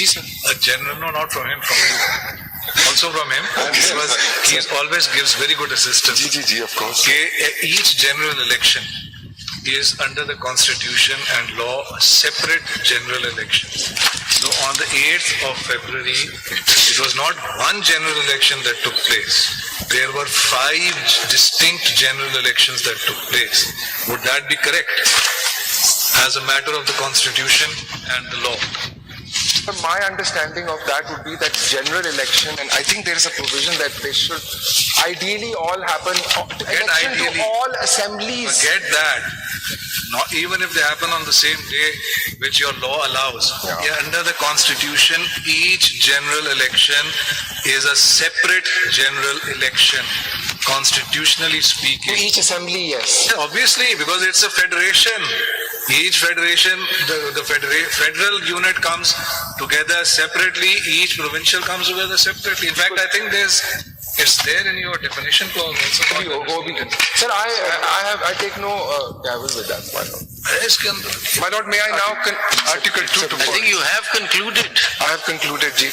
Ji sir. A general, no, not from him, from you. Also from him. He always gives very good assistance. Ji, of course. Each general election is under the constitution and law a separate general election. So on the 8th of February, it was not one general election that took place. There were 5 distinct general elections that took place. Would that be correct? As a matter of the constitution and the law. But my understanding of that would be that general election, and I think there is a provision that they should ideally all happen, election ideally, to all assemblies. Forget that. Not even if they happen on the same day which your law allows. Yeah, under the constitution, each general election is a separate general election, constitutionally To speaking. each assembly, yes. Yeah, obviously, because it's a federation. Each federation, the federal unit comes together separately, each provincial comes together separately. In fact, I think it's there in your definition clause also. Sir, I take no gavel with that, my lord. My lord, may I now Article 2 to I think you have concluded. I have concluded, Ji,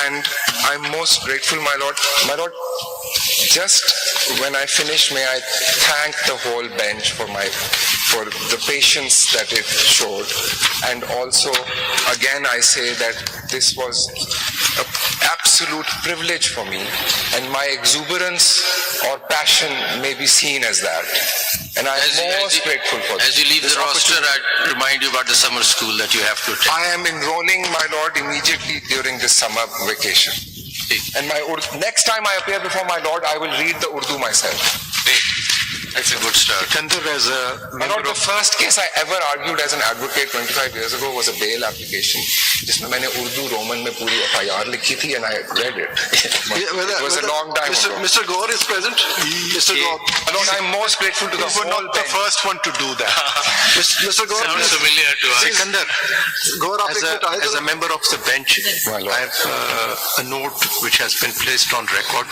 and I'm most grateful, my lord. My lord, just when I finish, may I thank the whole bench for the patience that it showed, and also, again, I say that this was an absolute privilege for me, and my exuberance or passion may be seen as that, and I'm most grateful for this. As you leave the roster, I remind you about the summer school that you have to attend. I am enrolling, my lord, immediately during this summer vacation. And next time I appear before my lord, I will read the Urdu myself. That's a good start. Kandar, as a My lord, the first case I ever argued as an advocate 25 years ago was a bail application, जिसमें मैंने Urdu Roman में पूरी FIR लिखी थी, and I read it. It was a long time ago. Mr. Gaur is present. Mr. Gaur. My lord, I'm most grateful to the You were whole not the bench. first one to do that. Mr. Gaur, Sounds familiar to us. Sikandar, Gaur, as a member of the bench, My lord. I have a note which has been placed on record.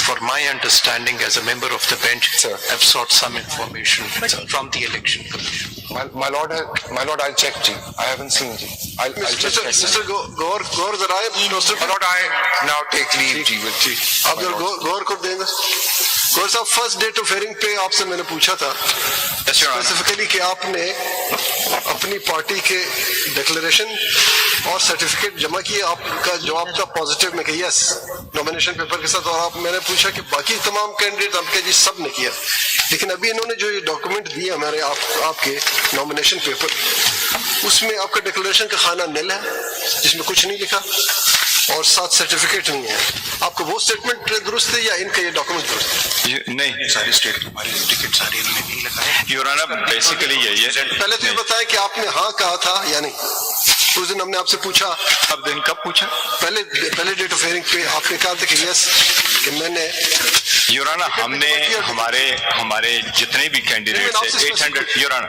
For my understanding, as a member of the bench, Sir. I've sought some information from the election commission. My lord, I'll check, Ji. I haven't seen, Ji. I'll just check. Mr. Gaur, जरा My lord, I now take leave, Ji. With Ji. आप जरा गौर कर देंगे गौर साहब first date of hearing पे आपसे मैंने पूछा था स्पेसिफिकली कि आपने अपनी पार्टी के डिक्लेरेशन और सर्टिफिकेट जमा किए आपका जवाब था पॉजिटिव में कि यस नॉमिनेशन पेपर के साथ और आप मैंने पूछा कि बाकी तमाम कैंडिडेट आपके जी सब ने किया लेकिन अभी इन्होंने जो ये डॉक्यूमेंट दिए हमारे आपके नॉमिनेशन पेपर उसमें आपका डिक्लेरेशन का खाना निल है जिसमें कुछ नहीं लिखा और साथ सर्टिफिकेट नहीं है आपको वो स्टेटमेंट दुरुस्त है या इनका ये डॉक्यूमेंट दुरुस्त है नहीं सारी स्टेट हमारी टिकट सारी इन्होंने नहीं लगाए योर ऑनर बेसिकली यही है पहले तो ये बताएं कि आपने हाँ कहा था या नहीं उस दिन हमने आपसे पूछा अब दिन कब पूछा पहले डेट ऑफ हियरिंग पे आपने कहा था कि यस कि मैंने योर ऑनर हमने हमारे जितने भी कैंडिडेट थे 800 योर ऑनर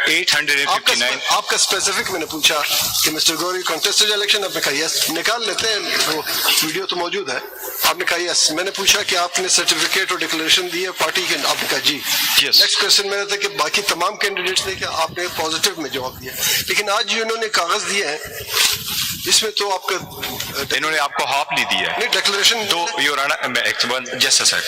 859 आपका स्पेसिफिक मैंने पूछा कि मिस्टर गौरी कॉन्टेस्टेड इलेक्शन आपने कहा यस निकाल लेते हैं वो वीडियो तो मौजूद है आपने कहा यस मैंने पूछा कि आपने सर्टिफिकेट और डिक्लेरेशन दी है पार्टी के आपने कहा जी नेक्स्ट क्वेश्चन मेरा था कि बाकी तमाम कैंडिडेट्स ने क्या आपने पॉजिटिव में जवाब दिया लेकिन आज जो इन्होंने कागज दिए हैं इसमें तो आपका इन्होंने आपको हाफ ली दी है नहीं डिक्लेरेशन दो योर ऑनर जस्ट सर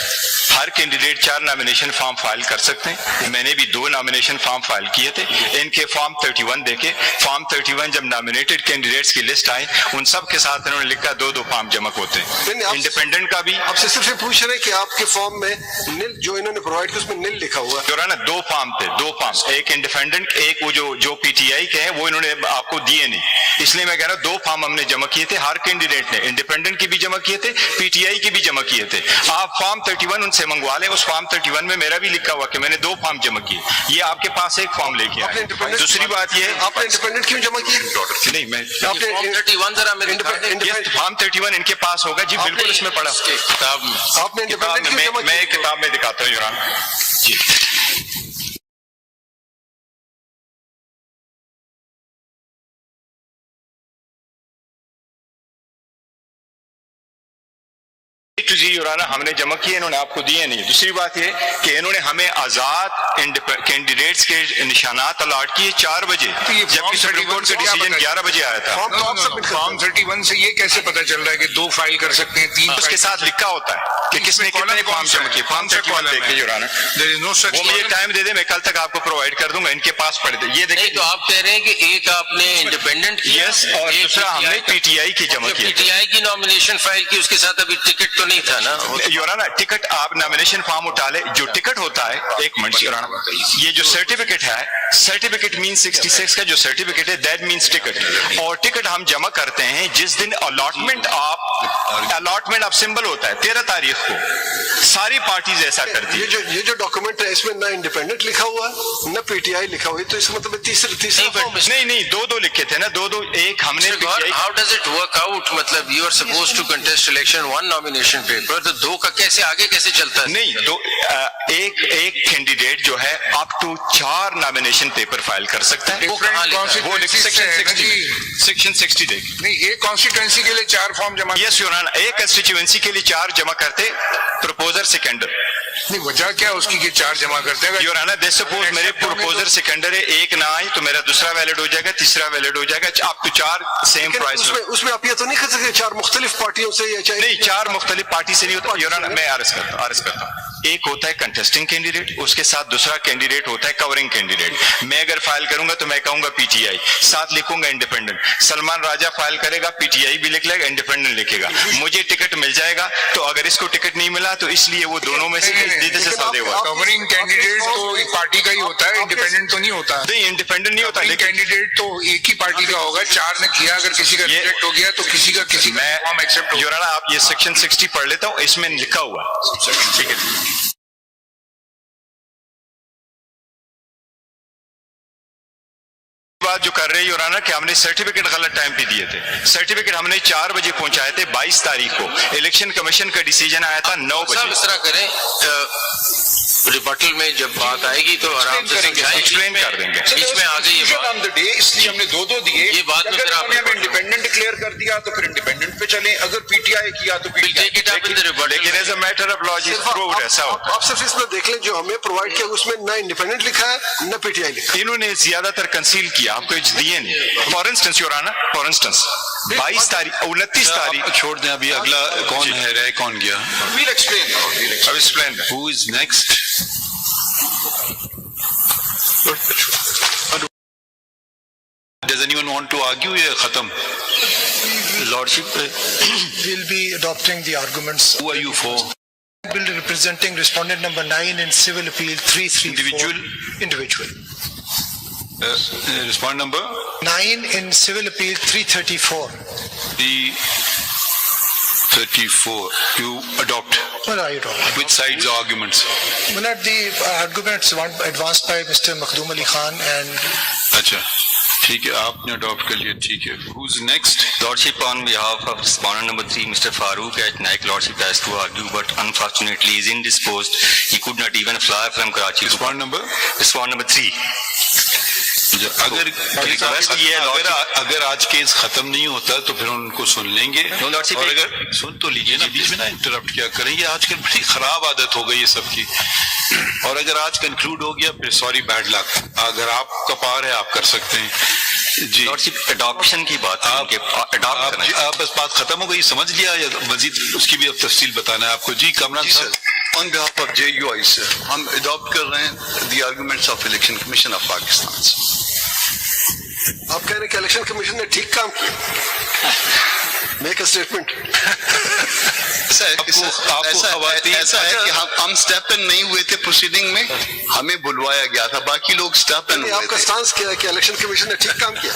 हर कैंडिडेट 4 नॉमिनेशन फॉर्म फाइल कर सकते हैं मैंने भी 2 नॉमिनेशन फॉर्म फाइल किए थे इनके फॉर्म 31 देखे फॉर्म 31 जब नॉमिनेटेड कैंडिडेट्स की लिस्ट आई उन सब के साथ इन्होंने लिखा 2 फॉर्म जमा होते हैं इंडिपेंडेंट का भी आपसे सिर्फ ये पूछ रहे हैं कि आपके फॉर्म में निल जो इन्होंने प्रोवाइड किया उसमें निल लिखा हुआ है योर ऑनर 2 फॉर्म थे 2 फॉर्म एक इंडिपेंडेंट एक वो जो पीटीआई के हैं वो इन्होंने आपको दिए नहीं इसलिए मैं कह रहा हूँ 2 फॉर्म हमने जमा किए थे हर कैंडिडेट ने इंडिपेंडेंट की भी जमा किए थे पीटीआई की भी जमा किए थे आप फॉर्म 31 उनसे मंगवा लें उस फॉर्म 31 में मेरा भी लिखा हुआ कि मैंने 2 फॉर्म जमा किए ये आपके पास एक फॉर्म लेके आए दूसरी बात ये आपने इंडिपेंडेंट क्यों जमा किए नहीं मैं आपने फॉर्म 31 जरा मेरे फॉर्म 31 इनके पास होगा जी बिल्कुल इसमें पड़ा आपने इंडिपेंडेंट क्यों जमा मैं एक किताब में दिखाता हूँ यूरान जी टू जी योराना हमने जमा किए, इन्होंने आपको दिए नहीं। दूसरी बात ये कि इन्होंने हमें आजाद कैंडिडेट्स के निशानात अलॉट किए 4 बजे, जबकि सुप्रीम कोर्ट का डिसीजन 11 बजे आया था। फॉर्म 31 से ये कैसे पता चल रहा है कि 2 फाइल कर सकते हैं, 3 उसके साथ लिखा होता है कि किसने कितने फॉर्म जमा किए। फॉर्म से कॉल देखिए योराना, देयर इज नो सच। वो मुझे टाइम दे दे, मैं कल तक आपको प्रोवाइड कर दूंगा, इनके पास पड़े थे। ये नहीं, देखिए तो आप कह रहे हैं कि एक आपने इंडिपेंडेंट किया, यस, और एक दूसरा हमने PTI का। पीटीआई की जमा किया। पीटीआई की नॉमिनेशन फाइल की, उसके साथ अभी टिकट तो नहीं था ना? योराना टिकट आप नॉमिनेशन फॉर्म उठा ले, जो टिकट होता है, एक मिनट योराना, ये जो सर्टिफिकेट है, सर्टिफिकेट मीन 66 का जो सर्टिफिकेट है दैट मीन्स टिकट, और टिकट हम जमा करते हैं जिस दिन अलॉटमेंट ऑफ सिंबल होता है 13 तारीख को। सारी पार्टीज ऐसा करती है। ये जो डॉक्यूमेंट है इसमें ना इंडिपेंडेंट लिखा हुआ है ना पीटीआई लिखा हुआ है, तो इसका मतलब तीसरा फॉर्म है। नहीं, दो लिखे थे ना, दो एक हमने PTI how does it work out? मतलब you are suppose to contest election 1 nomination paper, तो 2 का कैसे आगे कैसे चलता है? नहीं, दो एक कैंडिडेट जो है up to 4 nomination paper file कर सकता है। वो कहाँ लिखा है? वो सेक्शन 60 देखिए। नहीं, एक कॉन्स्टिट्यूएंसी के लिए 4 फॉर्म जमा। यस योराना, एक कंस्टिट्यूएंसी के लिए 4 जमा करते प्रपोजर सेकेंडर। नहीं, वजह क्या उसकी कि 4 जमा करते हैं? योराना दे सपोज मेरे प्रपोजर सेकेंडर है, एक ना आई तो मेरा दूसरा वैलिड हो जाएगा, तीसरा वैलिड हो जाएगा, अप टू 4 सेम लेकिन प्राइस। उसमें आप ये तो नहीं कर सकते 4 मुख्तलिफ पार्टियों से या चाहे नहीं, 4 मुख्तलिफ पार्टी से नहीं होता योराना। मैं अर्ज करता हूँ एक होता है कंटेस्टिंग कैंडिडेट, उसके साथ दूसरा कैंडिडेट होता है कवरिंग कैंडिडेट। मैं अगर फाइल करूंगा तो मैं कहूंगा पीटीआई, साथ लिखूंगा इंडिपेंडेंट। सलमान राजा फाइल करेगा, पीटीआई भी लिख लेगा, इंडिपेंडेंट लिखेगा, मुझे टिकट मिल जाएगा। तो अगर इसको टिकट नहीं मिला तो इसलिए वो दोनों में से सौदे हुआ। कवरिंग कैंडिडेट तो एक पार्टी का ही होता है, इंडिपेंडेंट तो नहीं होता। नहीं, इंडिपेंडेंट नहीं होता, कवरिंग लेकिन कैंडिडेट तो एक ही पार्टी का होगा। 4 ने किया, अगर किसी का ये- रिजेक्ट हो गया तो किसी का फॉर्म एक्सेप्ट हो। योराना आप ये सेक्शन 60 पढ़ लेता हूँ, इसमें लिखा हुआ। ठीक है, बात जो कर रहे हैं योराना कि हमने सर्टिफिकेट गलत टाइम पे दिए थे। सर्टिफिकेट हमने 4 बजे पहुंचाए थे 22 तारीख को। इलेक्शन कमीशन का डिसीजन आया था 9 साहब बजे। इस तरह करें, रिबटल में जब बात आएगी तो आराम से समझाएं। एक्सप्लेन कर देंगे। बीच में आ गई ये बात। ऑन द डे, इसलिए हमने 2 दिए। ये बात में अगर फिर आप- उन्होंने हमें इंडिपेंडेंट डिक्लेयर कर दिया तो फिर इंडिपेंडेंट पे चलें, अगर पीटीआई किया तो We'll PTI. take it up in the rebuttal. लेकिन as a matter of law जिस प्रूव्ड ऐसा होता आप सिर्फ इसमें देख लें जो हमें प्रोवाइड किया उसमें ना इंडिपेंडेंट लिखा है ना पीटीआई लिखा है। इन्होंने ज्यादातर कंसील किया, आपको दिए नहीं। फॉर इंस्टेंस योराना, फॉर इंस्टेंस 22 तारीख 29 तारीख छोड़ दें अभी, अगला कौन है, रह कौन गया? We'll explain now, we'll explain. अब explain. Who is next? Does anyone want to argue? या खत्म? Lordship We'll be adopting the arguments. Who are you for? Bill representing respondent number 9 in civil appeal 334. Individual? Individual. Respond number? 9 in civil appeal 334. 34. You adopt. What are you talking? Which sides are arguments? Well, at the arguments advanced by Mr. Makhdoom Ali Khan and अच्छा, ठीक है, आपने adopt कर लिया, ठीक है. Who's next? Lordship, on behalf of respondent number 3, Mr. Farooq at Naik Lordship has to argue, but unfortunately is indisposed. He could not even fly from Karachi to Respond number? respond number 3. अगर request ये है, अगर आज case खत्म नहीं होता तो फिर उनको सुन लेंगे, No, Lordship, और अगर सुन तो लीजिए ना, बीच में ना इंटरप्ट क्या करें, ये आजकल बड़ी खराब आदत हो गई है सबकी. और अगर आज कंक्लूड हो गया फिर सॉरी बैड लक, अगर आपका पार है आप कर सकते हैं जी. Lordship, adoption की बात है, उनके adopt करना है। आप बस बात खत्म हो गई, समझ लिया, या मजीद उसकी भी अब तफसील बताना है आपको? जी कामरान साहब. On behalf of JUI sir, हम adopt कर रहे हैं the arguments of Election Commission of Pakistan. आप कह रहे हैं कि इलेक्शन कमीशन ने ठीक काम किया? Make a statement. ऐसा है कि हम स्टेप इन नहीं हुए थे प्रोसीडिंग में, हमें बुलवाया गया था, बाकी लोग स्टेप इन हुए आपका थे. स्टांस क्या है कि इलेक्शन कमीशन ने ठीक काम किया?